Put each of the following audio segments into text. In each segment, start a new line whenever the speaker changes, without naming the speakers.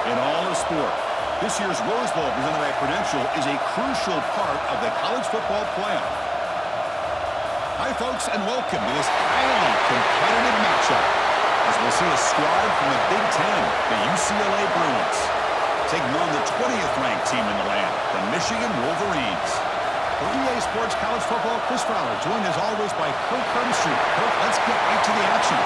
In all of sport, this year's Rose Bowl presented by Prudential is a crucial part of the college football playoff. Hi, folks, and welcome to this highly competitive matchup as we'll see a squad from the Big Ten, the UCLA Bruins, taking on the 20th ranked team in the land, the Michigan Wolverines. For EA Sports College Football, Chris Fowler, joined as always by Kirk Hermstreet. Kirk, let's get right to the action.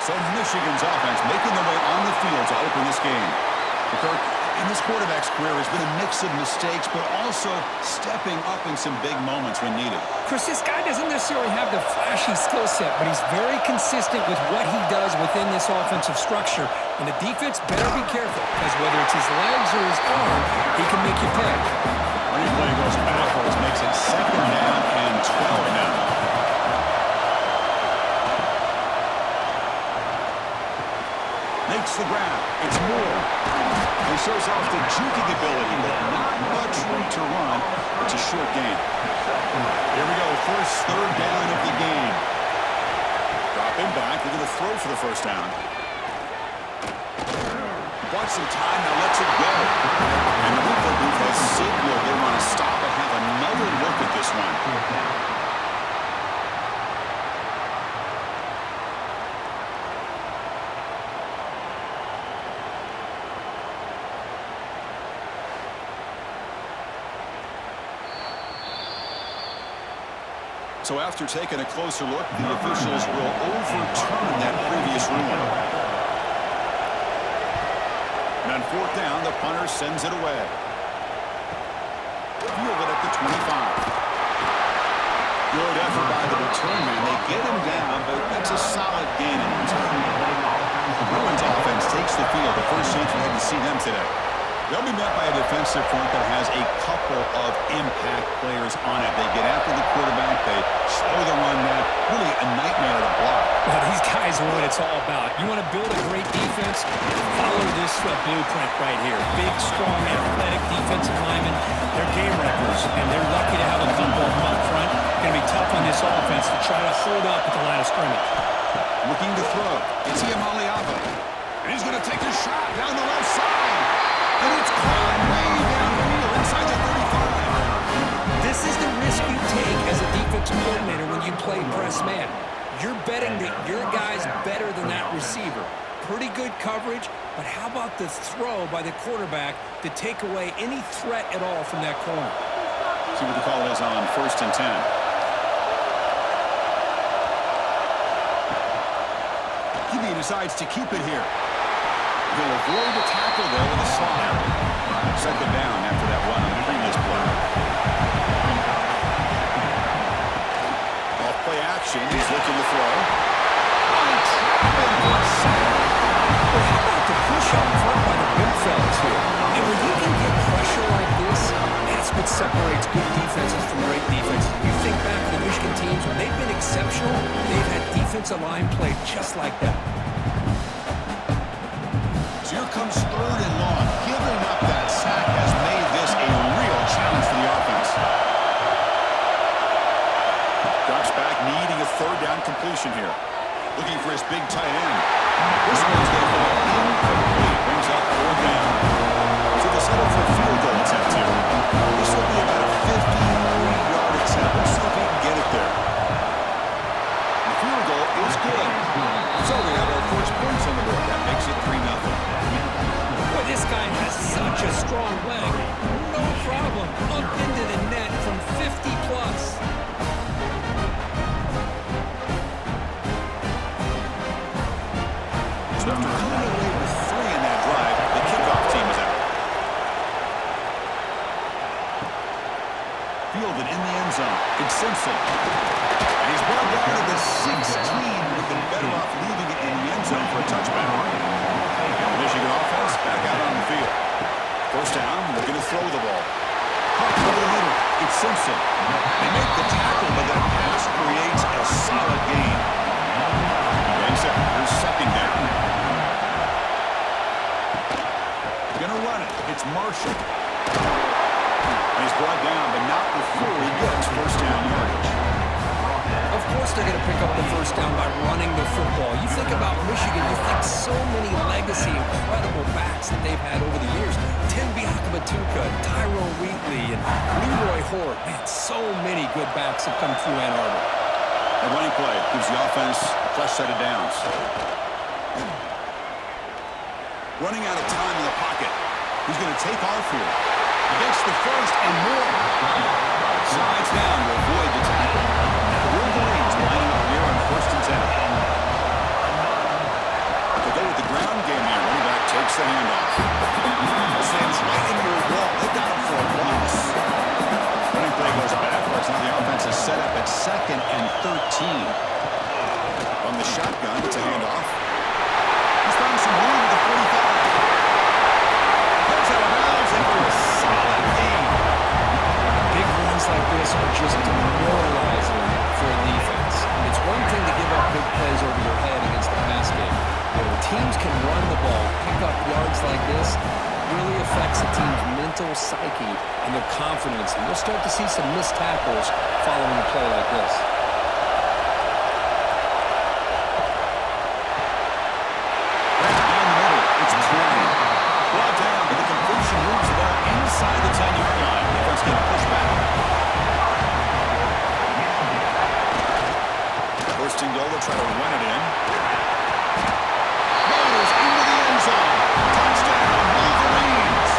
So Michigan's offense making their way on the field to open this game. Kirk, in this quarterback's career has been a mix of mistakes, but also stepping up in some big moments when needed.
Chris, this guy doesn't necessarily have the flashy skill set, but he's very consistent with what he does within this offensive structure. And the defense better be careful, because whether it's his legs or his arm, he can make you pay.
Replay goes backwards, makes it 2nd down and 12 now. Makes the grab. It's Moore. He shows off the juking ability, but not much room to run. It's a short gain. Here we go. First 3rd down of the game. Drop him back. They're going to throw for the first down. Bought some time. Now lets it go. And the replay booth has signaled they want to stop and have another look at this one. So after taking a closer look, the officials will overturn that previous ruling. And on 4th down, the punter sends it away. Fielded at the 25. Good effort by the return man. They get him down, but that's a solid gain in return. The Bruins offense takes the field. The first chance we had to see them today. They'll be met by a defensive front that has a couple of impact players on it. They get after the quarterback. They slow the run down. Really a nightmare to block.
Well, these guys are what it's all about. You want to build a great defense? Follow this blueprint right here. Big, strong, athletic defensive linemen. They're game wreckers, and they're lucky to have a couple of them up front. Going to be tough on this offense to try to hold up at the line of scrimmage.
Looking to throw. It's Iamaleava. And he's going to take a shot down the left side. And it's caught way downfield inside the 35.
This is the risk you take as a defensive coordinator when you play press man. You're betting that your guy's better than that receiver. Pretty good coverage, but how about the throw by the quarterback to take away any threat at all from that corner?
See what the call is on 1st and 10. He decides to keep it here. He'll avoid the tackle, though, with a slide. 2nd down after that run on the previous play. Off play action. He's looking to throw.
Well, how about the push up front by the big fellas here? And when you can get pressure like this, that's what separates good defenses from great defenses. You think back to the Michigan teams, when they've been exceptional, they've had defensive line play just like that.
Here comes 3rd and long. Giving up that sack has made this a real challenge for the offense. Drops back, needing a 3rd down completion here. Looking for his big tight end. This one's going to fall incomplete. Brings up 4th down. So they'll settle for a field goal attempt here. This will be about a 53-yard attempt. Let's see if he can get it there. The field goal is good. So we have our first points on the board. That makes it 3-0.
Boy, this guy has such a strong leg. No problem. Up into the net from 50 plus.
So after coming away with 3 in that drive, the kickoff team is out. Fielded in the end zone. It's Simpson. And he's brought down to the 16. Would have been better off leaving it in the end zone for a touchback. And the Michigan offense back out on the field. First down, they're going to throw the ball. Caught over the middle. It's Simpson. They make the tackle, but that pass creates a solid gain. And so here's second down. Gonna run it. It's Marshall. And he's brought down, but not before he gets first down yardage.
Of course they're going to pick up the first down by running the football. You think about Michigan, you think so many legacy, incredible backs that they've had over the years. Tim Biakabatuka, Tyrone Wheatley, and Leroy Hort. Man, so many good backs have come through Ann Arbor.
The running play gives the offense a fresh set of downs. Running out of time in the pocket. He's going to take off here. He gets the first and more. Slides down to avoid the tackle. Wolverines lining up here on first and 10. They go with the ground game here. Running back takes the handoff. Sends right into a wall. They got him for a loss. Running play goes backwards. Now the offense is set up at second and 13. On the shotgun, it's a handoff. He's found some room at the 45. Gets out of bounds and for a solid gain.
Big runs like this are just demoralizing for a defense. It's one thing to give up big plays over your head against the pass game. But when teams can run the ball, pick up yards like this, really affects a team's mental psyche and their confidence. And you'll start to see some missed tackles following a play like this.
Inside the 10-yard line. Defense going to push back. First and goal, they'll try to run it in. Motors into the end zone. Touchdown, Wolverines.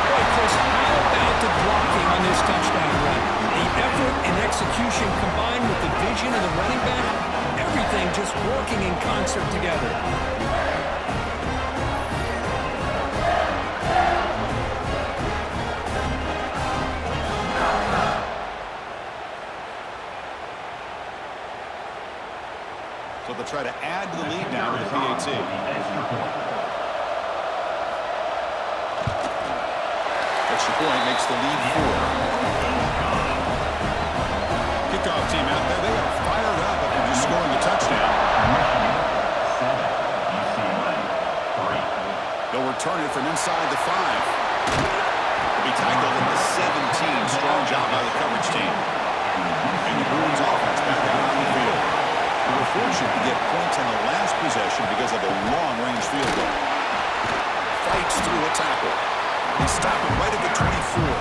Boy, Chris, how about the blocking on this touchdown run? The effort and execution combined with the vision of the running back, everything just working in concert together.
So they'll try to add to the lead now with the PAT. Extra point makes the lead 4. Kickoff team out there. They are fired up after just scoring a touchdown. They'll return it from inside the 5. They'll be tackled at the 17. Strong job by the coverage team. And the Bruins offense back out on the field. They were fortunate to get points on the last possession because of a long-range field goal. Fights through a tackle. They stop him right at the 24.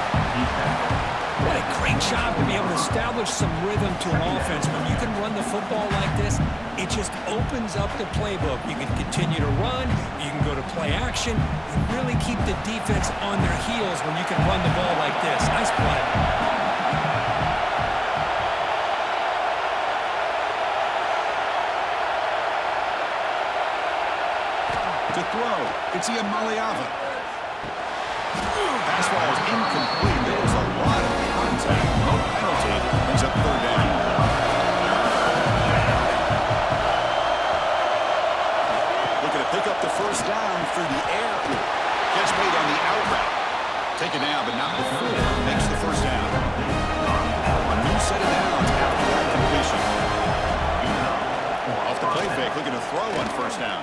What a great job to be able to establish some rhythm to an offense. When you can run the football like this, it just opens up the playbook. You can continue to run. You can go to play action. You really keep the defense on their heels when you can run the ball like this. Nice play.
To throw, it's Iamaleava. Fastball is incomplete. There was a lot of contact. No penalty. Brings up third down. Looking to pick up the first down through the air. Catch made on the out route. Taken down, but not before. Makes the first down. A new set of downs after that completion. Off the play fake, looking to throw on first down.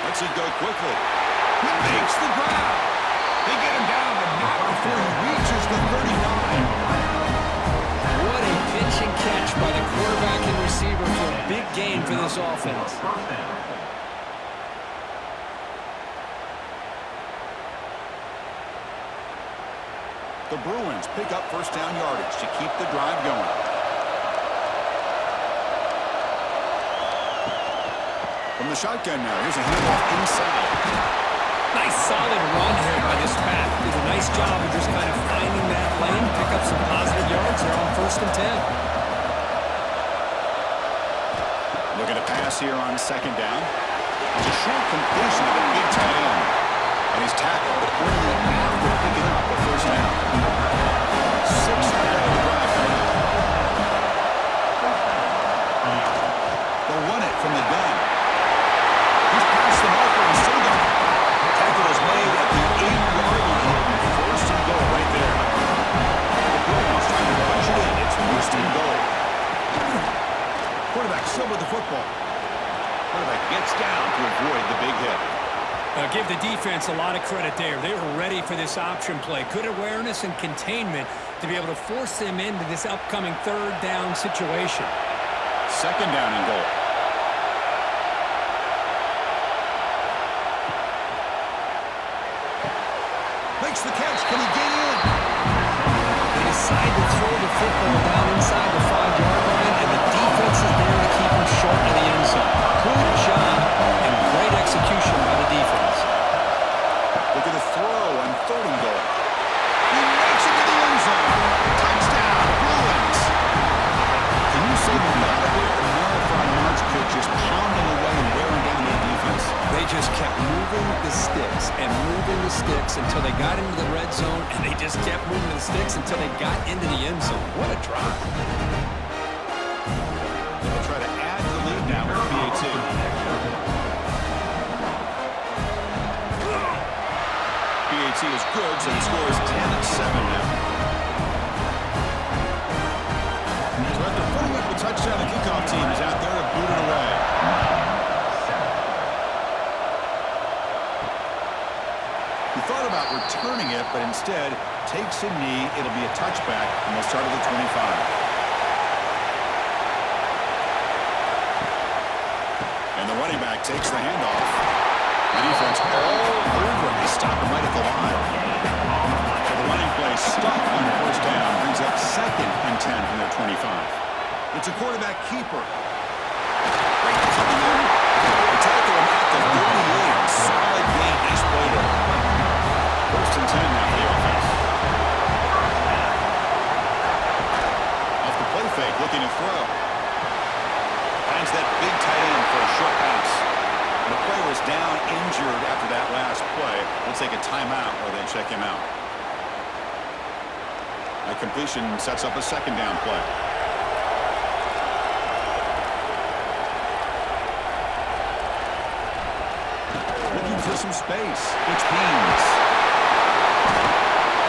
Lets it go quickly. He makes the grab. They get him down, but not before he reaches the 39.
What a pitch and catch by the quarterback and receiver for a big gain for this offense.
The Bruins pick up first down yardage to keep the drive going. From the shotgun now, here's a handoff inside.
Nice solid run here by this back. Did a nice job of just kind of finding that lane, pick up some positive yards there on first and 10.
Looking to pass here on second down. It's a short completion of a big tight end. And he's tackled only after picking up the first down. 6 minutes of the drive coming up. to avoid the big hit.
Give the defense a lot of credit there. They were ready for this option play. Good awareness and containment to be able to force them into this upcoming third down situation.
Second down and goal. Makes the catch. Can he get in?
They decide to throw the football down inside the 5-yard line, and the defense is there to keep him short of the end zone. Good job and great execution by the defense.
Look at the throw on third and goal. He makes it to the end zone. Touchdown, Bruins. Can you say methodically a marathon march could just pounding away and wearing down their defense?
They just kept moving the sticks and moving the sticks until they got into the red zone, and they just kept moving the sticks until they got into the end zone. What a drive.
They'll try to add to the lead now with PAT. PAT is good, so the score is 10-7 now. So after putting up a touchdown, the kickoff team is out there to boot it away. He thought about returning it, but instead takes a knee. It'll be a touchback, and they'll start at the 25. And the running back takes the handoff. The defense all over him. They stop him right at the line. So the running play stopped on the first down. Brings up second and 10 from their 25. It's a quarterback keeper. They tackle him at the 38. Solid gain. Nice play there. First and 10 now for the offense. Off the play fake, looking to throw. Finds that big tight end for a short pass. And the player was down injured after that last play. We'll take a timeout while they check him out. That completion sets up a second down play. Looking for some space. It's Beans.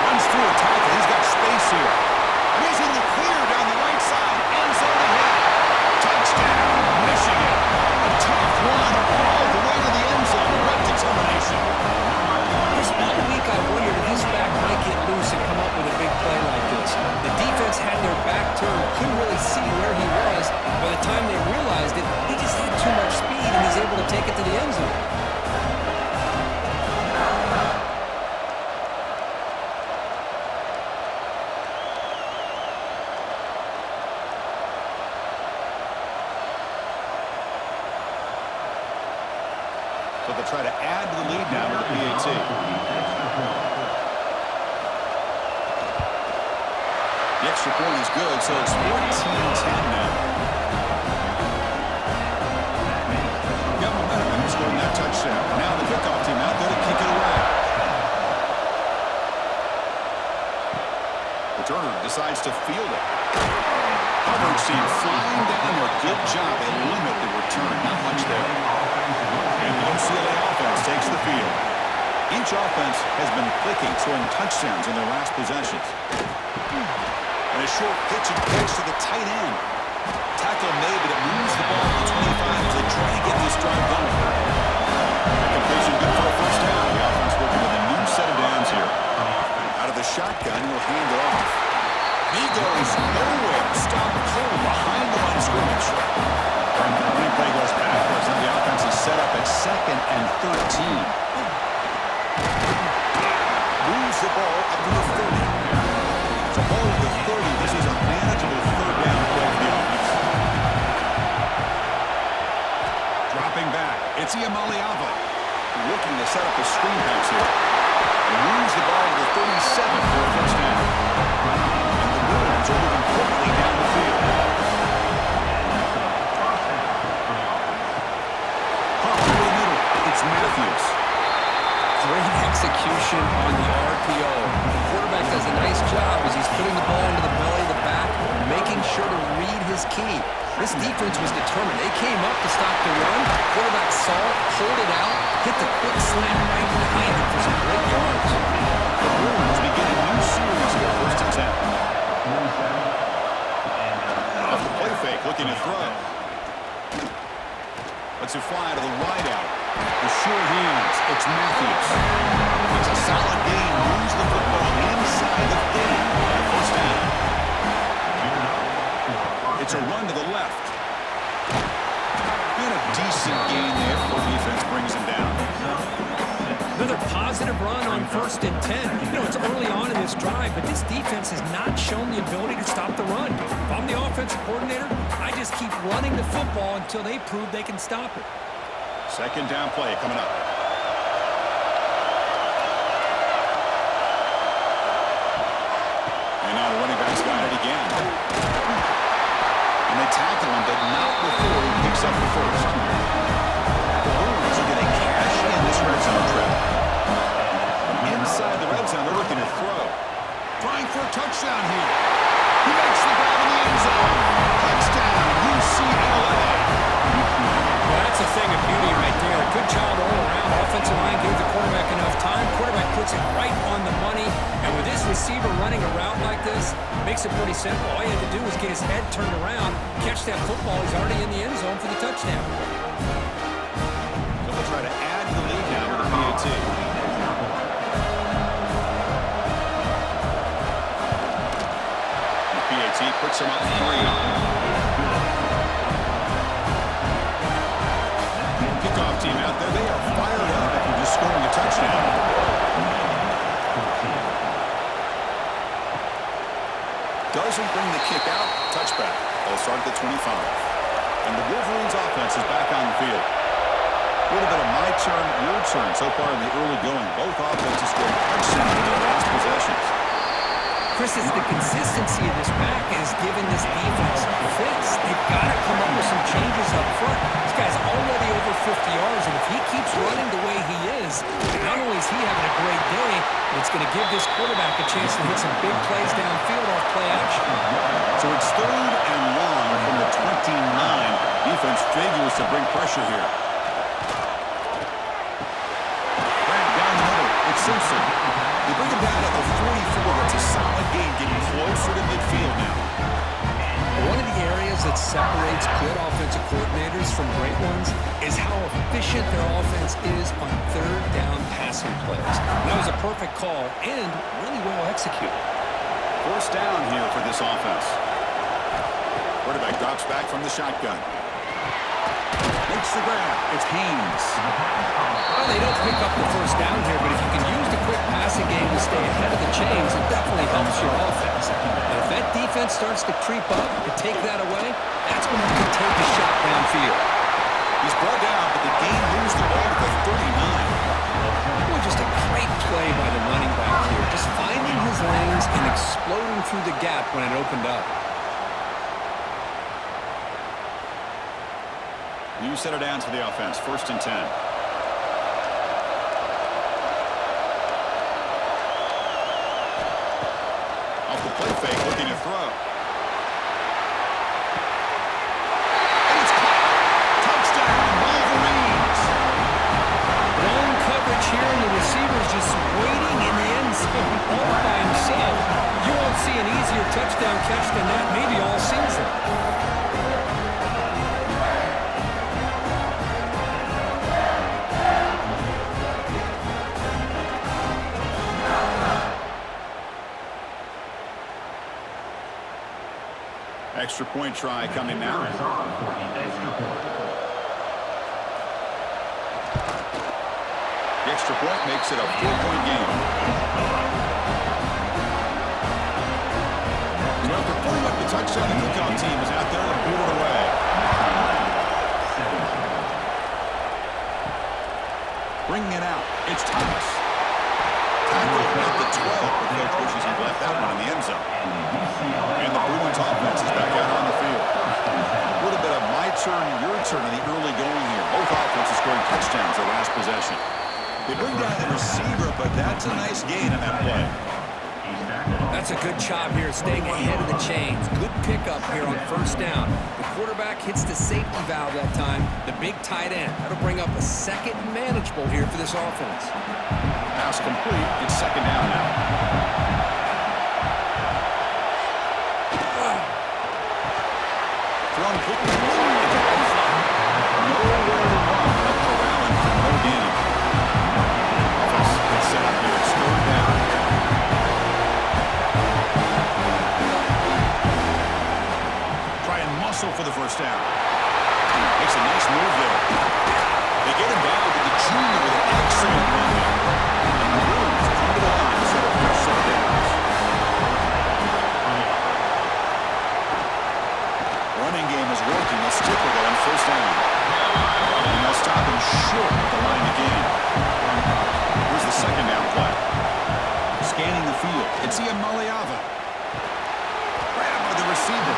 Runs through a tackle. He's got space here. And he's in the clear down the right side. End zone ahead. Touchdown, Michigan. A tough one all the way to the end zone. What determination.
This all week I wondered if this back might get loose and come up with a big play like this. The defense had their back turned, couldn't really see where he was. By the time they realized it, he just had too much speed and he's able to take it to the end zone.
So they'll try to add to the lead now with the PAT. The extra point is good, so it's 14-10 now. Got momentum and scoring that touchdown. Now the kickoff team out there to kick it away. Returner decides to field it. Coverage team flying down there. Good job. They limit the return. Not much there. And the UCLA offense takes the field. Each offense has been clicking, scoring touchdowns in their last possessions. And a short pitch and pitch to the tight end. Tackle made, but it moves the ball to the 25 as they try to get this drive going. That completion good for a first down. The offense working with a new set of downs here. Out of the shotgun, he'll hand it off. He goes nowhere. Stop pull behind the line of scrimmage. Running play goes backwards, and the offense is set up at second and 13. Moves the ball up to the 30. It's a ball to the 30. This is a manageable third down play for the offense. Dropping back. It's Iamaleava. Looking to set up a screen pass here. Moves the ball to the 37 for a first down. And the Bruins are moving quickly down the field. It's Matthews.
Great execution on the RPO. The quarterback does a nice job as he's putting the ball into the belly of the back, making sure to read his key. This defense was determined. They came up to stop the run. Quarterback saw it, pulled it out, hit the quick slam right behind it for some great yards.
The Bruins begin a new series here, first and 10. Off the play fake, looking to throw. Lets it fly to the wide out. The sure hands. It's Matthews. It's a solid gain. Moves the football inside the 30. First down. It's a run to the left. And a decent gain there before defense brings him down.
Another positive run on 1st and 10. You know, it's early on in this drive, but this defense has not shown the ability to stop the run. If I'm the offensive coordinator, I just keep running the football until they prove they can stop it.
Second down play coming up. And now the running back's got it again. And they tackle him, but not before he picks up the first. The Bulls are going to cash in this red zone trip. From inside the red zone, they're looking to throw. Trying for a touchdown here. He makes the grab in the end zone. Touchdown, UCLA.
Well, that's a thing of beauty right there. Good job all around. Offensive line gave the quarterback enough time. Quarterback puts it right on the money. And with this receiver running a route like this, makes it pretty simple. All you had to do was get his head turned around, catch that football. He's already in the end zone for the touchdown.
So they'll try to add to the lead now with a PAT. The PAT puts him up 3. Kickoff team out there, they are fired up after just scoring a touchdown. Doesn't bring the kick out. Touchback. They'll start at the 25. And the Wolverines offense is back on the field. A little bit of my turn, your turn so far in the early going. Both offenses scoring touchdowns in their last possessions.
Chris, it's the consistency of this back has given this defense fits. They've got to come up with some changes up front. This guy's already over 50 yards, and if he keeps running the way he is, not only is he having a great day, but it's going to give this quarterback a chance to hit some big plays downfield off play action.
So it's 3rd and long from the 29. Defense figures to bring pressure here. Right down the middle, it's Simpson. They bring him down at the 44. That's a solid gain, getting closer to midfield now.
One of the areas that separates good offensive coordinators from great ones is how efficient their offense is on 3rd down passing plays. That was a perfect call and really well executed.
1st down here for this offense. Quarterback drops back from the shotgun. Makes the grab. It's Haynes.
Well, they don't pick up the 1st down here, but if you can use the quick passing game to stay ahead of the chains, it definitely helps your offense. And if that defense starts to creep up to take that away, that's when you can take a shot downfield.
He's brought down, but the game moves the ball to the 39.
Boy, just a great play by the running back here. Just finding his lanes and exploding through the gap when it opened up.
New set of downs for the offense. 1st and 10. Off the play fake, looking to throw. And it's caught. Touchdown, Wolverines.
Blown coverage here, and the receiver's just waiting in the end zone all by himself. You won't see an easier touchdown catch than that maybe all season.
Extra point try coming now. The extra point makes it a 4-point game. So after putting up the touchdown, the kickoff team is out there to boot it away. Bringing it out. It's Thomas. Tackled at the 12. The coach wishes he left that one in the end zone. And the Bruins offense is back out on the field. A little bit of my turn, your turn in the early going here. Both offenses scoring touchdowns their last possession. They bring down the receiver, but that's a nice gain on that play.
That's a good job here, staying ahead of the chains. Good pickup here on 1st down. The quarterback hits the safety valve that time. The big tight end. That'll bring up a 2nd manageable here for this offense.
Pass complete. It's 2nd down now. Thrown quickly. Nowhere to run. Corralling from whistle for the first down. Makes a nice move there. They get him down to the junior with an excellent run there. And the Bruins come to the line to set a fresh set of downs. Running game is working. Let's stick with it on first down. And they'll stop him short at the line again. Here's the second down play. Scanning the field. It's Ian Maliava. Grab by the receiver.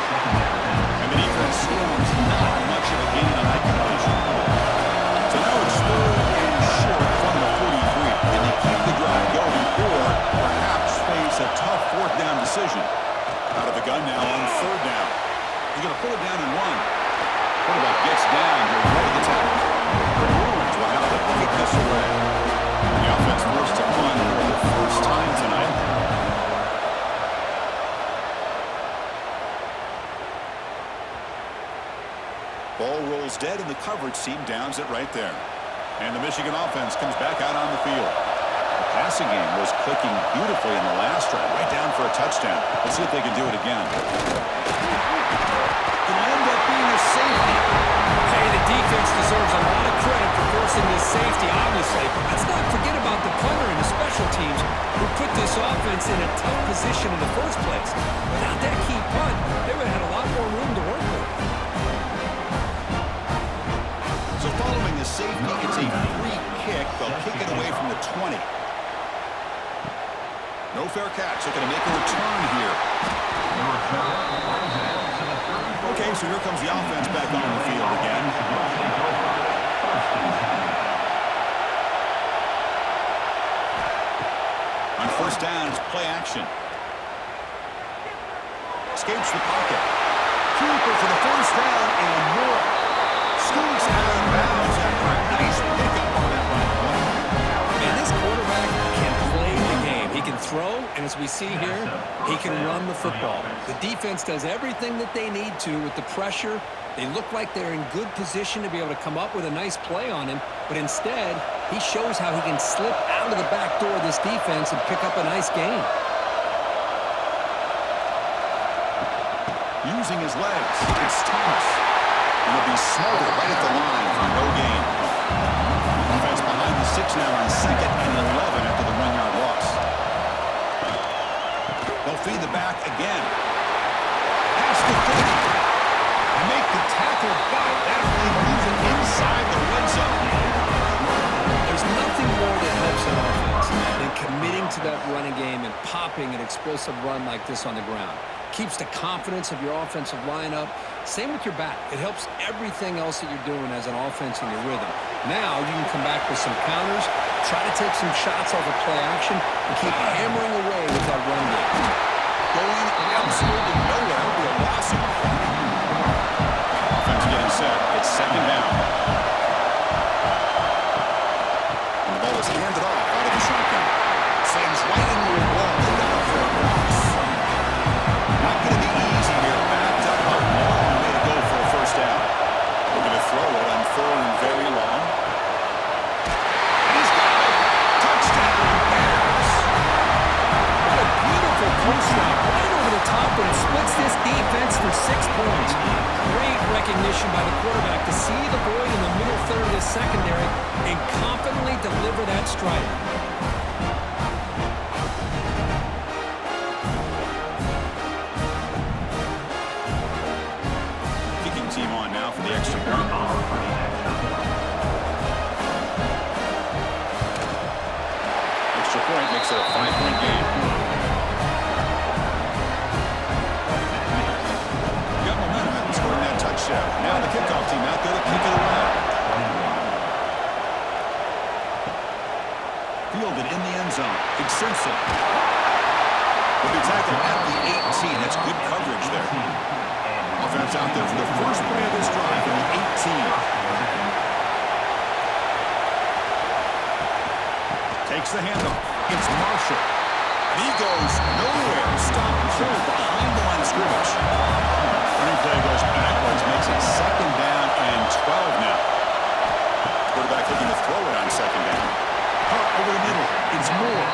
And the defense scores not much of a gain on that completion. So now it's third and short from the 43. Can they keep the drive going or perhaps face a tough fourth down decision? Out of the gun now on third down. He's going to pull it down and run. Quarterback gets down to avoid the tackle. The Bruins will have to kick this away. The offense forced to punt for the first time tonight. Ball rolls dead, and the coverage team downs it right there. And the Michigan offense comes back out on the field. The passing game was clicking beautifully in the last drive, right down for a touchdown. Let's see if they can do it again. It'll end up being a safety.
Hey, the defense deserves a lot of credit for forcing this safety, obviously. Let's not forget about the punter and the special teams who put this offense in a tough position in the first place. Without that key punt, they would have had a lot more room to work with.
So following the safety, it's a free kick. They'll kick it away from the 20. No fair catch. They're going to make a return here. Okay, so here comes the offense back on the field again. On first down, it's play action. Escapes the pocket. Cooper for the first down and more. Scoots out of bounds after a nice pickup on that run.
And this quarterback can play the game. He can throw, and as we see here, he can run the football. The defense does everything that they need to with the pressure. They look like they're in good position to be able to come up with a nice play on him, but instead, he shows how he can slip out of the back door of this defense and pick up a nice gain.
Using his legs, it's Thomas. And he'll be smothered right at the line for no gain. Offense behind the 6 now on second and 11 after the 1-yard loss. They'll feed the back again. Pass the 30. And make the tackle back. That'll really move it inside the red zone.
There's nothing more that helps an offense than committing to that running game and popping an explosive run like this on the ground. Keeps the confidence of your offensive lineup. Same with your back. It helps everything else that you're doing as an offense in your rhythm. Now you can come back with some counters, try to take some shots off of play action, and keep hammering away with that run game.
Going absolutely nowhere will be a loss of it. Offense getting set. It's second down. And the ball is handed off out of the shotgun. Sends right into a wall. They're down for a loss. Not going to be easy here. Backed up a long way to go for a first down. We're going to throw it on third and very long. And he's got it. Touchdown, Bears.
What a beautiful post route right over the top, and it splits this defense for 6 points. Great recognition by the quarterback to see the void in the middle third of this secondary and confidently deliver that strike.
Team on now for the extra point. Extra point makes it a 5-point game. Got momentum after scoring that touchdown. Now the kickoff team out there to kick it around. Fielded in the end zone. It's Simpson. Will be tackled at the 18. That's good coverage there. Offense out there for the first play of this drive in the 18. Takes the handoff. It's Marshall. And he goes nowhere. Stop pulled behind the line of scrimmage. Running play goes backwards, makes it second down and 12 now. Quarterback looking to throw it on second down. Up over the middle. It's Moore.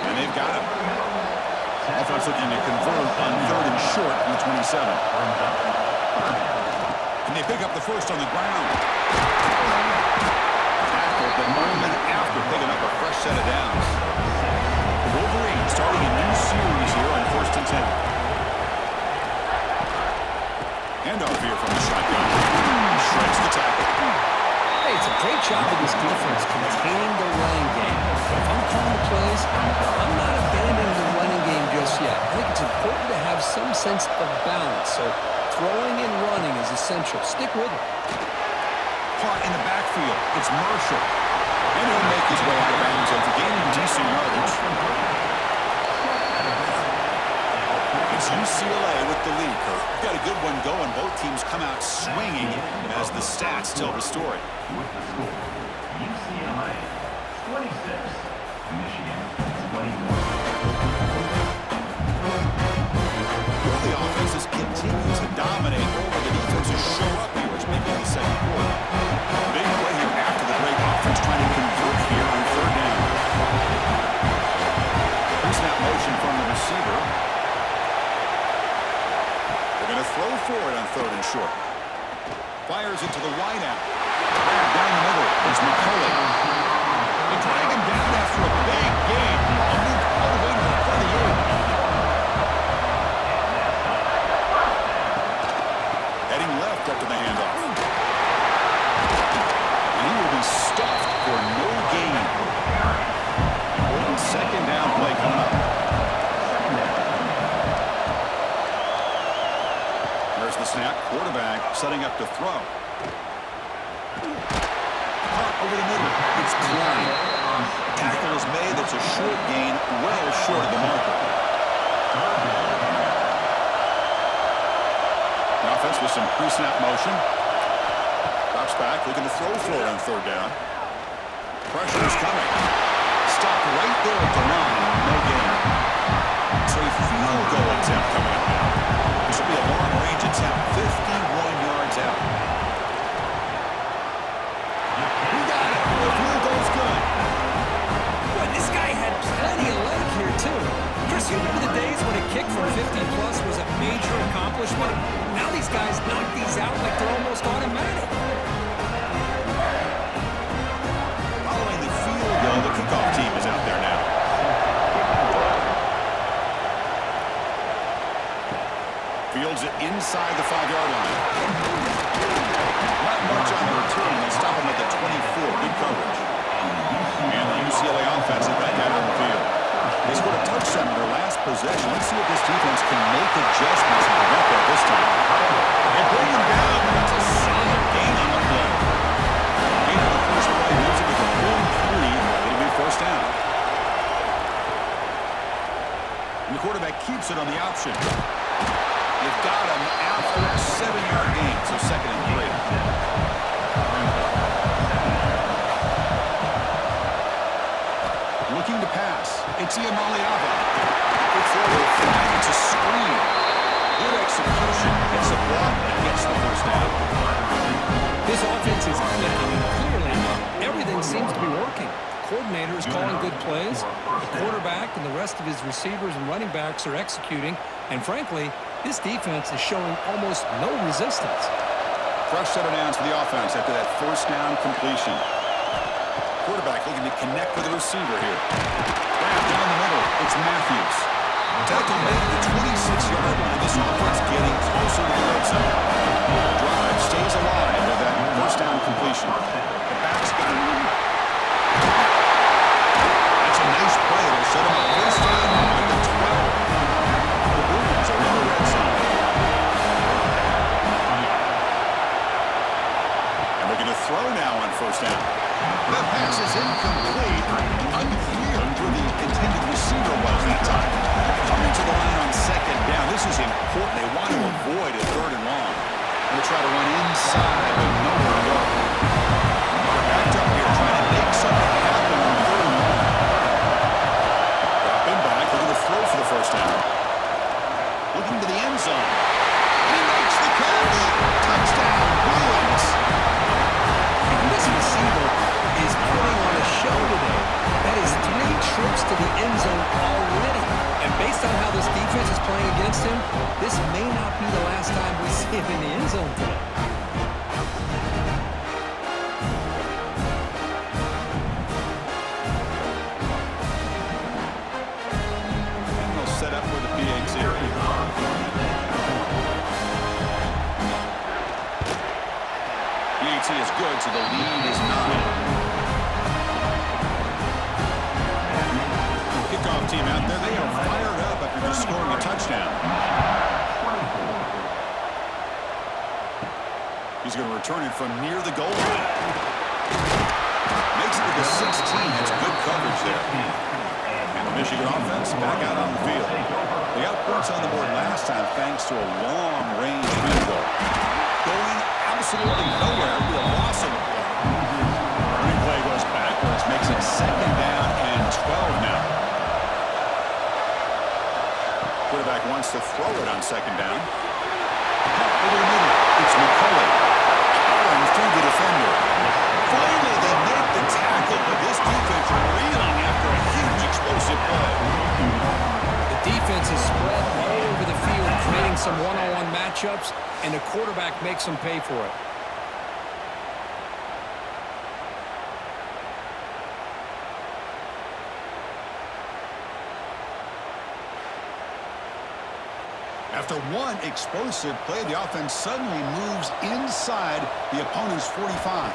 And they've got him. Offense looking to convert on third and short from the 27. they pick up the first on the ground. Tackled the moment after picking up a fresh set of downs. The Wolverines starting a new series here on 1st and 10. Handoff here from the shotgun. Shreds the tackle.
Hey, it's a great job of this defense containing the running game. If I'm calling the plays, I'm not abandoning the running game just yet. I think it's important to have some sense of balance. So throwing and running is essential. Stick with it.
Caught in the backfield. It's Marshall. And he'll make his way out of bounds after gaining decent yardage. It's UCLA with the lead. We've got a good one going. Both teams come out swinging as the stats tell the story.
With the score, UCLA 26, Michigan 21.
The offenses continue to dominate over the defenses show up here, which may be in the second quarter. Big play here after the break. Offense trying to convert here on 3rd down. Here's that motion from the receiver. They're going to throw for it on 3rd and short. Fires into the wideout. Down the middle. It's McCullough. They drag him down after a big game. Ball moved all the way to the 38. Heading left after the handoff. And he will be stuffed for no gain. Important 2nd down play coming up. There's the snap. Quarterback setting up to throw. Caught over the middle. It's Klein. Tackle is made. That's a short gain, well short of the marker. The offense with some pre-snap motion. Drops back, looking to throw for it on 3rd down. Pressure is coming. Stopped right there at the line. No gain. So a field goal attempt coming up now. This will be a long-range attempt. 51 yards out. We got it. The field goal's good.
Boy, this guy had plenty of leg here, too. Chris, you remember the days when a kick from 50-plus was a major accomplishment? Now these guys knock these out like they're almost automatic.
Following the field goal, the kickoff team is out there now. Fields it inside the 5-yard line. Not much on the return. They stop him at the 24. Good coverage. And the UCLA offense is back out on the field. They scored a touchdown in their last possession. Let's see if this defense can make adjustments and prevent that this time. And bring him down. That's a solid gain on the play. Gain on the first play. Moves it with a full 3. It'll be 1st down. And the quarterback keeps it on the option. They've got him after a 7-yard gain, so 2nd and 3. Looking to pass. It's Iamaleava. Good throw. It's a screen. Good execution. It's a block that gets the 1st down.
This offense is clicking, and clearly everything seems to be working. The coordinator is calling good plays. The quarterback and the rest of his receivers and running backs are executing. And frankly, this defense is showing almost no resistance.
Fresh set of downs for the offense after that 1st down completion. Quarterback looking to connect with the receiver here. Down the middle, it's Matthews. Tackle made at the 26-yard line. This offense getting closer to the red zone. Drive stays alive with that 1st down completion. The back's got it. That's a nice play. It'll set him up 1st down at the 12. The Bruins are in the red zone. And we're going to throw now on 1st down. That pass is incomplete. Unclear who the intended receiver was that time. Coming to the line on 2nd down. This is important. They want to avoid a 3rd and long. They'll try to run inside, but nowhere to go. They're backed up here trying to make something happen on 3rd and long. Drop him back. Looking to throw for the 1st down. Looking to the end zone. He makes the catch. Touchdown, Bruins.
And this receiver is putting on a show today. That is 3 trips to the end zone already. And based on how this defense is playing against him, this may not be the last time we see him in the end zone today.
efficiency is good, so the lead is 9. Kickoff team out there, they are fired up after just scoring a touchdown. He's going to return it from near the goal line. Makes it to the 16. That's good coverage there. And the Michigan offense back out on the field. They got points on the board last time thanks to a long-range field goal. Going absolutely nowhere with a loss of the play. Replay goes backwards, makes it 2nd down and 12 now. Quarterback wants to throw it on 2nd down. Over the middle, it's McCullough. Powering through the defender. Finally, they make the tackle, but this defense reeling after a huge explosive play.
The defense is spread all over the field, creating some one-on-one matchups, and the quarterback makes them pay for it.
After one explosive play, the offense suddenly moves inside the opponent's 45.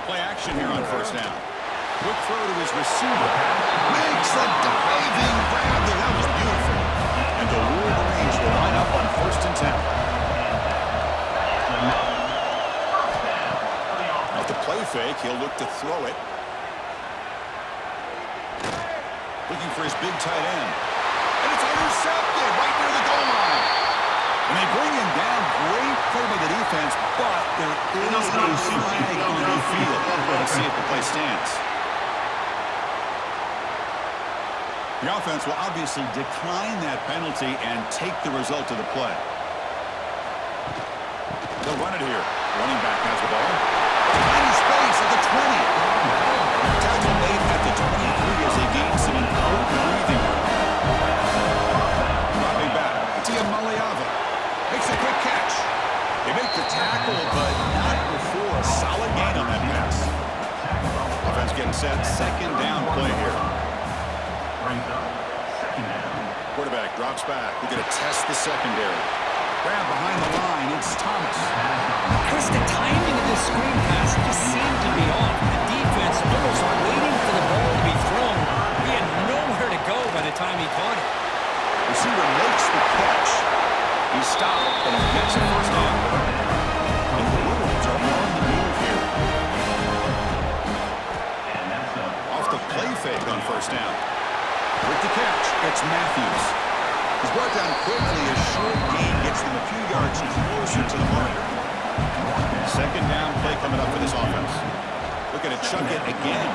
Play action here on 1st down. Quick throw to his receiver. Makes a diving grab there. That was beautiful. And the Wolverines will line up on 1st and 10. Off the play fake, he'll look to throw it. Looking for his big tight end. And it's intercepted right near the goal line. And they bring him down. Great play by the defense, but there is a flag on the field. Let's see if the play stands. The offense will obviously decline that penalty and take the result of the play. They'll run it here. Running back has the ball. Tiny space at the 20. Tackle made at the 23 as they gain some important breathing room. Dropping back. Maliava makes a quick catch. They make the tackle, but not before a solid gain on that pass. Offense getting set. 2nd down play here. Quarterback drops back. We're going to test the secondary. Grab behind the line. It's Thomas.
Chris, the timing of this screen pass just seemed to be off. The defense almost waiting for the ball to be thrown. He had nowhere to go by the time he caught it.
Receiver makes the catch. He stopped, and he gets a 1st down. And the Wolverines are on the move here. Off the play fake on 1st down. With the catch, it's Matthews. He's brought down quickly. A short gain gets them a few yards closer to the marker. 2nd down play coming up for this offense. Looking to chuck it again.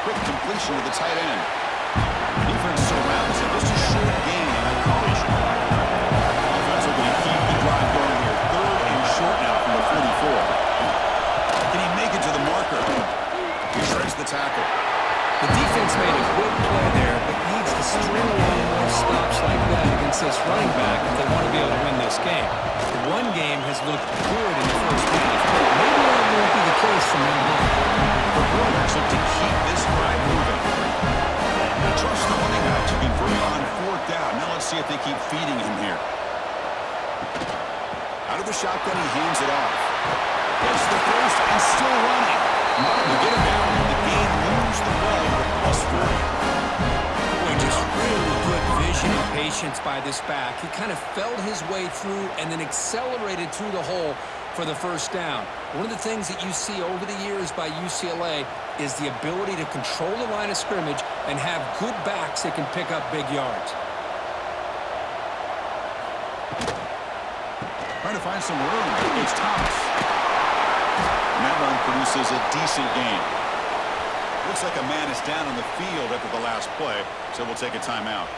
Quick completion to the tight end. Defense surrounds him. Just a short gain on that completion. Offense are going to keep the drive going here. 3rd and short now from the 44. Can he make it to the marker? He breaks the tackle.
The defense made a good play there, but needs to string along more stops like that against this running back if they want to be able to win this game. The run game has looked good in the 1st half. Maybe that won't be the case from now on.
The quarterbacks look to keep this drive moving. They trust the running back to convert on 4th down. Now let's see if they keep feeding him here. Out of the shotgun, he hands it off. Gets the first and still running. They get him down, and the game moves the ball for +40.
Boy, just really good vision and patience by this back. He kind of felt his way through and then accelerated through the hole for the 1st down. One of the things that you see over the years by UCLA is the ability to control the line of scrimmage and have good backs that can pick up big yards.
Trying to find some room. It's Thomas. And that run produces a decent gain. Looks like a man is down on the field after the last play, so we'll take a timeout.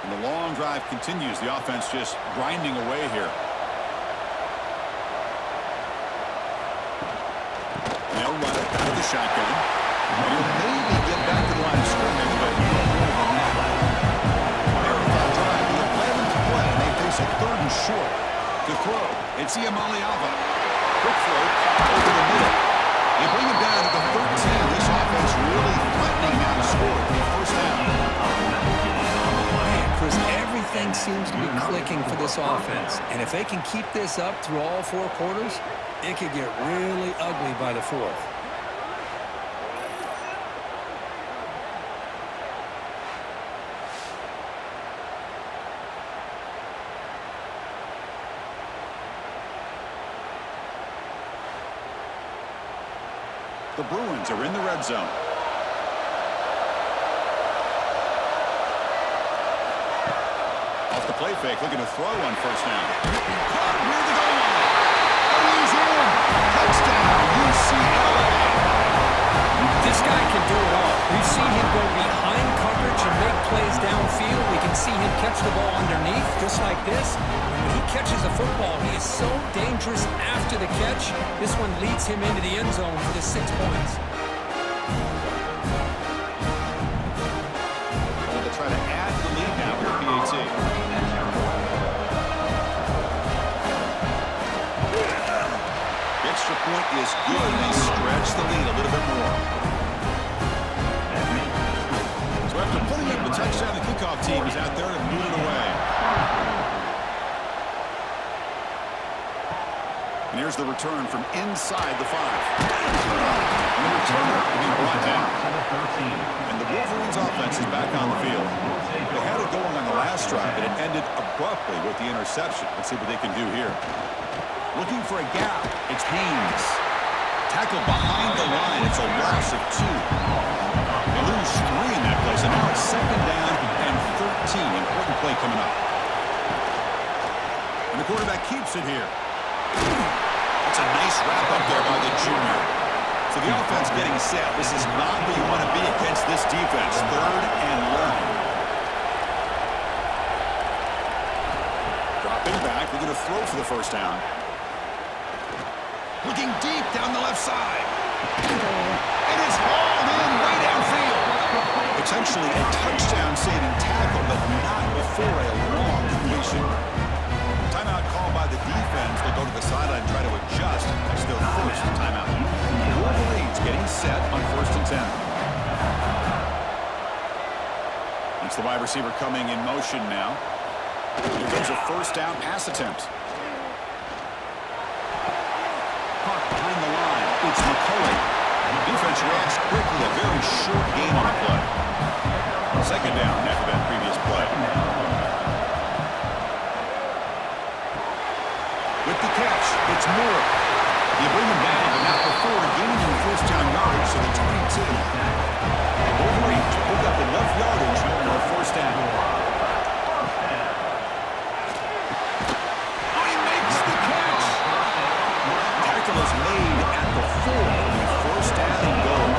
And the long drive continues. The offense just grinding away here. They'll run it out of the shotgun. And he'll maybe get back to the line of scrimmage, but no more than that. Marathon drive. He'll play them to play, and they face a 3rd and short. To throw, it's Maliava. Quick throw over the middle. They bring him down to the 13. This offense really threatening now to score. 1st down.
Man, Chris, everything everything seems to be clicking for this offense. And if they can keep this up through all 4 quarters, it could get really ugly by the 4th.
The Bruins are in the red zone. Off the play fake, looking to throw on first down. Caught near the goal line. And he's in. Touchdown, UCLA.
This guy can do it all. We've seen him go behind coverage and make plays downfield. We can see him catch the ball underneath, just like this. When he catches the football, he is so dangerous after the catch. This one leads him into the end zone for the 6 points.
Well, to try to add to the lead now with PAT. The extra point is good. They stretch the lead a little bit more. So after putting up the touchdown, the kickoff team is out there and moving away. And here's the return from inside the 5. And the returner being brought down. And the Wolverines offense is back on the field. They had it going on the last drive, but it ended abruptly with the interception. Let's see what they can do here. Looking for a gap. It's Haynes. Tackled behind the line. It's a loss of 2. They lose 3 in that place, and now it's 2nd down and 13. Important play coming up. And the quarterback keeps it here. That's a nice wrap up there by the junior. So the offense getting set. This is not where you want to be against this defense. 3rd and long. Dropping back. We're going to throw for the first down. Looking deep down the left side. It is hauled in way downfield. Potentially a touchdown-saving tackle, but not before a long completion. Timeout called by the defense. They'll go to the sideline and try to adjust as their first timeout. The Wolverines getting set on 1st and 10. It's the wide receiver coming in motion now. Here goes a first down pass attempt. Park behind the line. It's McCullough. Defense reacts quickly. A very short game on the play. 2nd down after that previous play. With the catch, it's Moore. You bring him down, but not before gaining first down yardage to the 22. Wolverines pick up enough yardage for a first down. Oh, he makes the catch. Tackle is made at the 4. First down and goal.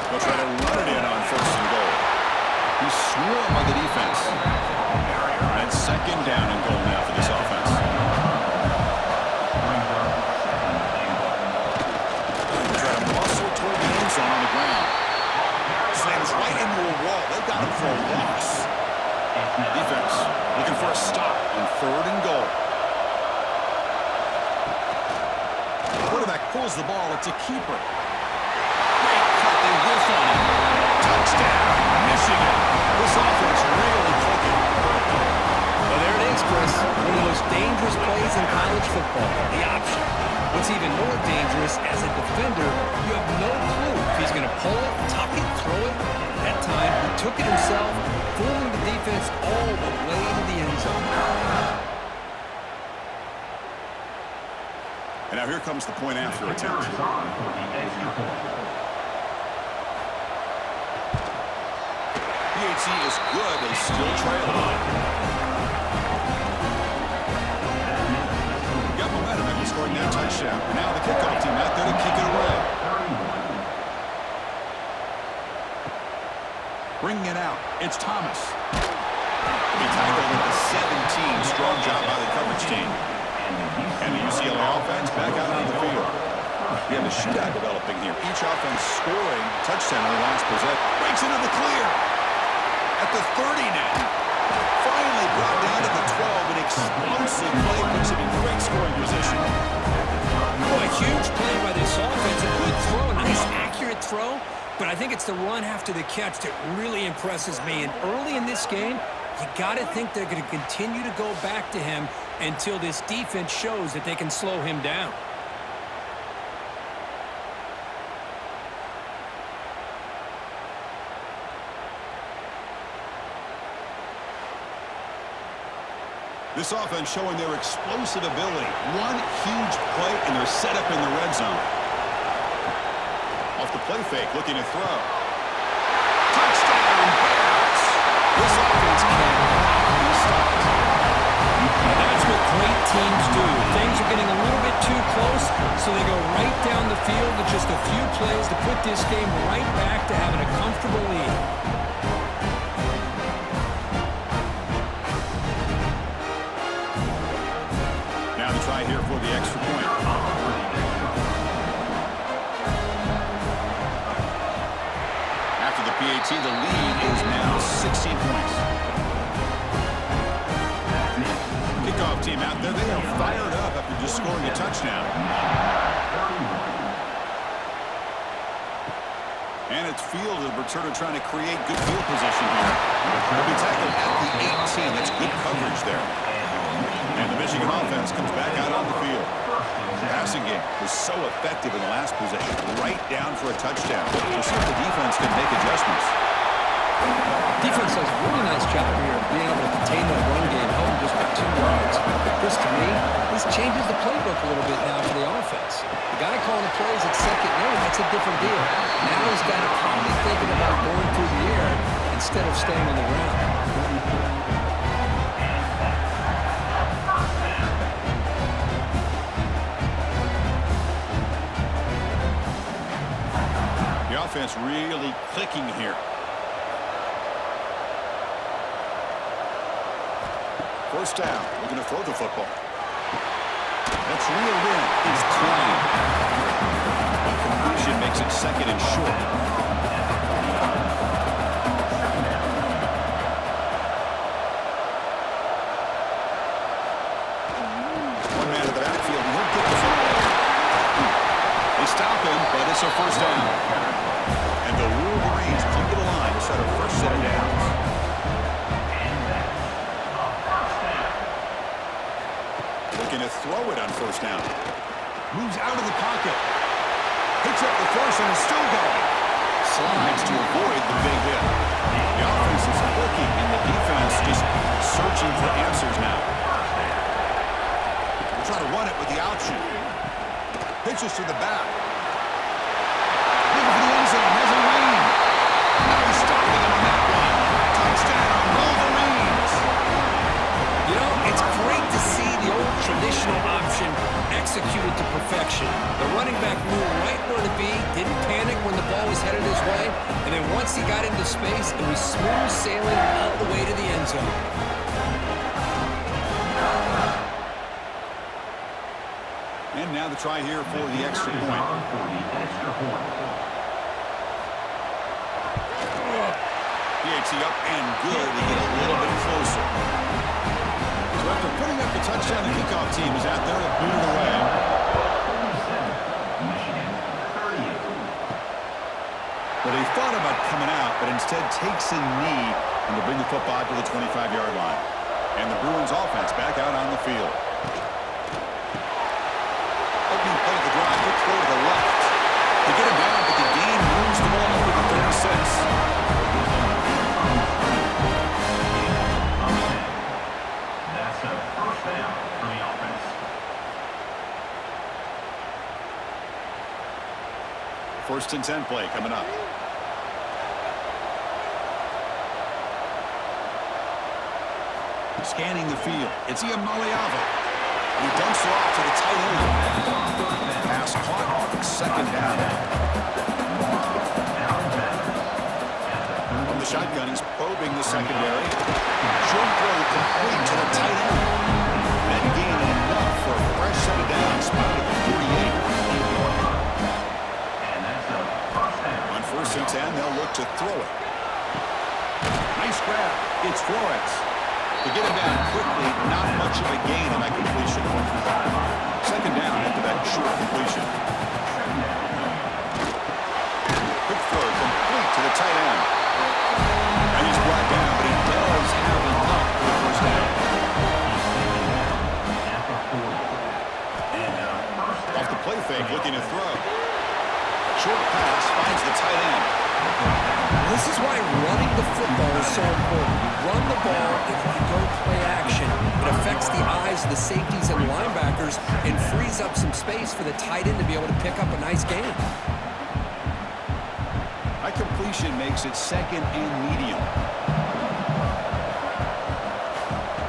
They'll try to run it in on 1st and goal. He's swarmed by the defense. And 2nd down and goal now for this offense. They try to muscle toward the end zone on the ground. Slams right into a wall. They got him for a loss. Defense looking for a stop on 3rd and goal. The quarterback pulls the ball. It's a keeper. Great cut. They whiff on him. Touchdown, Michigan. This offense really clicking.
Well, there it is, Chris. One of the most dangerous plays in college football. The option. What's even more dangerous, as a defender, you have no clue if he's going to pull it, tuck it, throw it. That time, he took it himself, fooling the defense all the way to the end zone.
And now here comes the point after attempt. PAT is good. They still trail. Got momentum after scoring that touchdown. Now the kickoff team out there to kick it away. Bringing it out. It's Thomas. He tackled at the 17. Strong job by the coverage team. And the UCLA offense back out on the field. We have a shootout developing here. Each offense scoring touchdown in the last possession. Breaks into the clear. At the 30 now. Finally brought down to the 12. An explosive play puts him in great scoring position.
Oh, a huge play by this offense. A good throw. A nice accurate throw. but I think it's the run after the catch that really impresses me. And early in this game, you got to think they're going to continue to go back to him until this defense shows that they can slow him down.
This offense showing their explosive ability. One huge play, and they're set up in the red zone. Off the play fake, looking to throw. Touchdown, Bears! This offense cannot be stopped.
And that's what great teams do. Things are getting a little bit too close, so they go right down the field with just a few plays to put this game right back to having a comfortable lead.
Try here for the extra point. After the PAT, the lead is now 16 points. Kickoff team out there. They are fired up after just scoring a touchdown. And it's field of returner trying to create good field position here. They'll be tackled at the 18. That's good coverage there. And the Michigan offense comes back out on the field. The passing game was so effective in the last possession, right down for a touchdown. We'll see if the defense can make adjustments.
Defense does a really nice job here of being able to contain that run game, held just for 2 yards. Chris, to me, this changes the playbook a little bit now for the offense. The guy calling the plays at second, that's a different deal. Now he's got to probably thinking about going through the air instead of staying on the ground.
Offense really clicking here. First down, looking to throw the football. That's reeled in. It's clean. Completion makes it second and short. One man to the backfield. He'll get the football. They stop him, but it's a first down. And the Wolverines come to the line to start our first set of downs. Looking to throw it on first down. Moves out of the pocket. Picks up the first and is still going. Slides to avoid the big hit. The offense is clicking and the defense just searching for answers now. We'll try to run it with the option. Pitches to the back. Has a lead. Now he's stopping him on that one. Touchdown, Wolverines.
You know, it's great to see the old traditional option executed to perfection. The running back knew right where to be, didn't panic when the ball was headed his way, and then once he got into space, it was smooth sailing all the way to the end zone.
And now the try here for the extra point. PAT up and good to get a little bit closer. So after putting up the touchdown, the kickoff team is out there to boot it away. Well, they thought about coming out, but instead takes a knee and will bring the football to the 25-yard line. And the Bruins offense back out on the field. Opening play of the drive, quick throw to the left. They get him down, but the gain moves the ball over the 36. First and 10 play coming up. Scanning the field. It's Iamaleava. He dumps it off to the tight end. Pass caught. Second down. From the shotgun, he's probing the secondary. Short throw complete to the tight end. Then gain enough for a fresh set of downs. Spotted at the 48. First and 10, they'll look to throw it. Nice grab. It's Flores. To get him down quickly, not much of a gain on that completion. Second down after that short completion. Quick throw
so important. You run the ball and you don't play action. It affects the eyes of the safeties and linebackers and frees up some space for the tight end to be able to pick up a nice gain.
That completion makes it second and medium.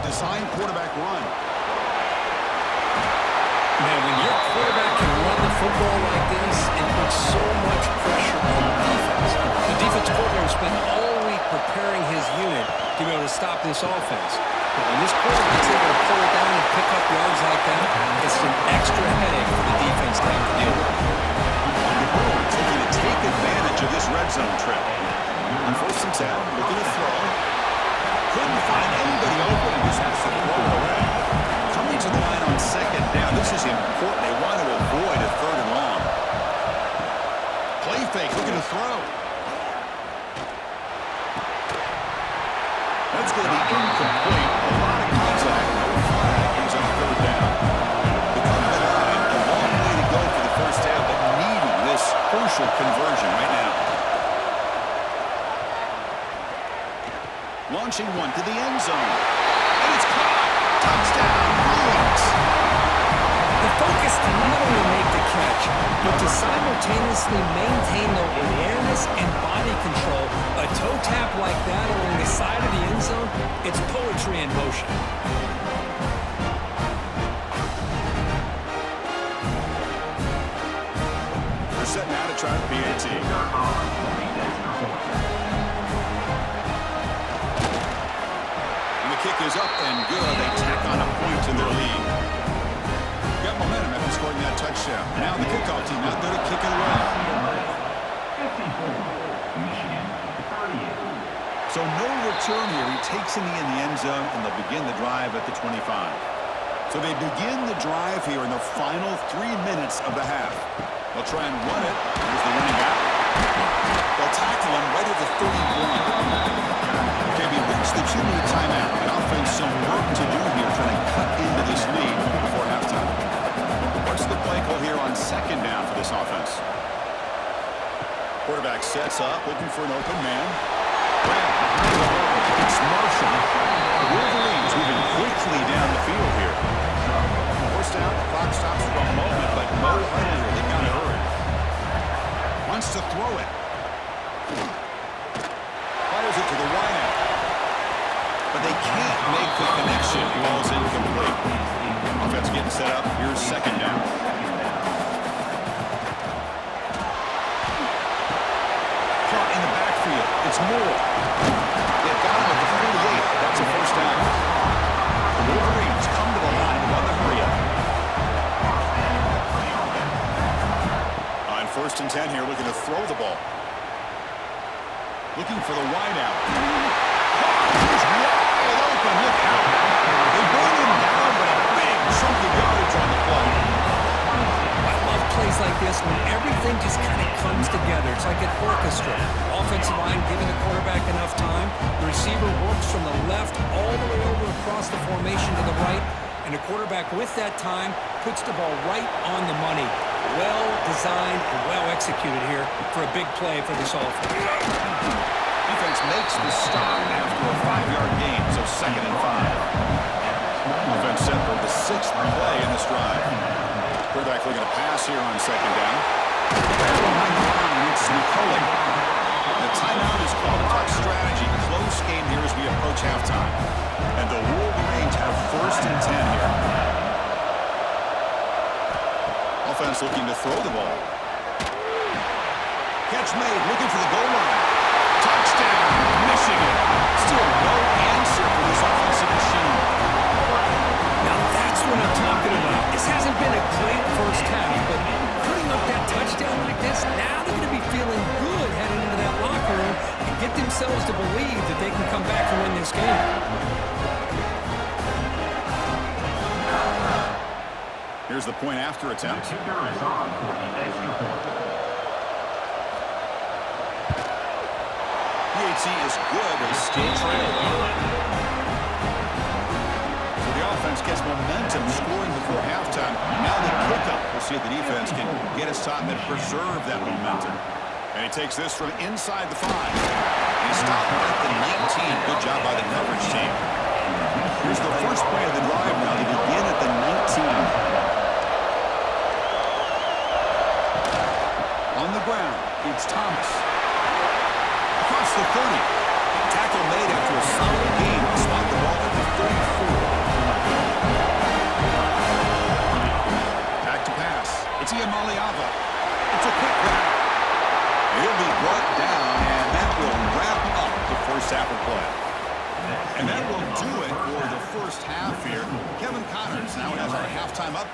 Design quarterback run.
Man, when your quarterback can run the football like this, it puts so much pressure on the defense. The defense coordinator spent all week preparing his unit to be able to stop this offense. But when this quarterback's able to pull it down and pick up yards like that, it's an extra headache for the defense to have to deal with.
The Bruins looking to take advantage of this red zone trip. On 1st and 10, looking to throw. Couldn't find anybody open and just has to throw it away. Coming to the line on 2nd down. This is important. They want to avoid a 3rd and long. Play fake, looking to throw. That's going to be incomplete. A lot of contact. No flag. He's on 3rd down. To come to the line, a long way to go for the 1st down, but needing this crucial conversion right now. Launching one to the end zone. And it's caught. Touchdown, Bruins.
The focus to not only make the catch, but to simultaneously maintain the awareness and body control. A toe tap like that along the side of the end zone, it's poetry in motion.
They're setting out to try the PAT. Kick is up and good. They tack on a point in their lead. Got momentum after scoring that touchdown. Now the kickoff team out there to kick it away.
54, Michigan, 38.
So no return here. He takes it in the end zone, and they'll begin the drive at the 25. So they begin the drive here in the final 3 minutes of the half. They'll try and run it. Here's the running back. They'll tackle him right at the 31. Okay, we reached the 2-minute timeout. The offense some work to do here trying to cut into this lead before halftime. What's the play call here on 2nd down for this offense? Quarterback sets up, looking for an open man. It's Marshall. The Wolverines moving quickly down the field here. 1st down, the clock stops for a moment, but no hurry here. They've got to hurry. Wants to throw it. Fires it to the wideout. But they can't make the connection. Ball's incomplete. Offense getting set up. Here's 2nd down. Caught in the backfield. It's Moore. They've got him at the 48. That's a 1st down. The Wolverines come to the line to run the hurry up. On 1st and 10 here, looking to throw the ball. Looking for the wideout. He's wide open. Look out. They bring him down, but a big chunk of yardage on the play.
I love plays like this when everything just kind of comes together. It's like an orchestra. Offensive line giving the quarterback enough time. The receiver works from the left all the way over across the formation to the right. And the quarterback with that time puts the ball right on the money. Well designed and well executed here for a big play for this offense.
Defense makes the stop after a 5-yard gain, so 2nd and 5. Offense set for the 6th play in this drive. Quarterback looking to pass here on 2nd down. Behind the line, it's McCullough. The timeout is called. A tough strategy. Close game here as we approach halftime. And the Wolverines have 1st and 10 here. Offense looking to throw the ball. Catch made, looking for the goal line. Touchdown, Michigan. Still no answer for this offensive machine.
Now that's what I'm talking about. This hasn't been a great 1st half, but putting up that touchdown like this, now they're going to be feeling good heading into that locker room and get themselves to believe that they can come back and win this game.
Here's the point after attempt.
The kicker is on for the extra point.
PAT is good. They still trail. So the offense gets momentum scoring before halftime. Now the pickup. We'll see if the defense can get a stop and preserve that momentum. And he takes this from inside the 5. He's stopped at the 19. first play of the drive now to begin at the 19. On the ground, it's Thomas. Across the 30. Tackle made after a solid gain. Spot the ball at the 34. Back to pass. It's Iamaliava. It's a quick grab. He'll be brought down, and that will wrap up the first half of play. And that will do it for the first half here. Kevin Connors now has our halftime up.